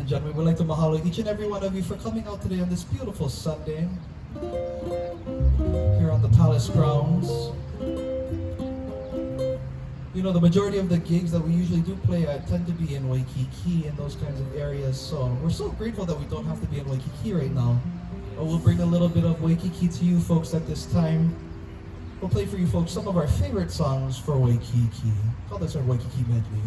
and gentlemen, we'd like to mahalo each and every one of you for coming out today on this beautiful Sunday here on the Palace grounds. You know, the majority of the gigs that we usually do play at tend to be in Waikiki and those kinds of areas, so we're so grateful that we don't have to be in Waikiki right now. But we'll bring a little bit of Waikiki to you folks at this time. We'll play for you folks some of our favorite songs for Waikiki. Call this our Waikiki medley.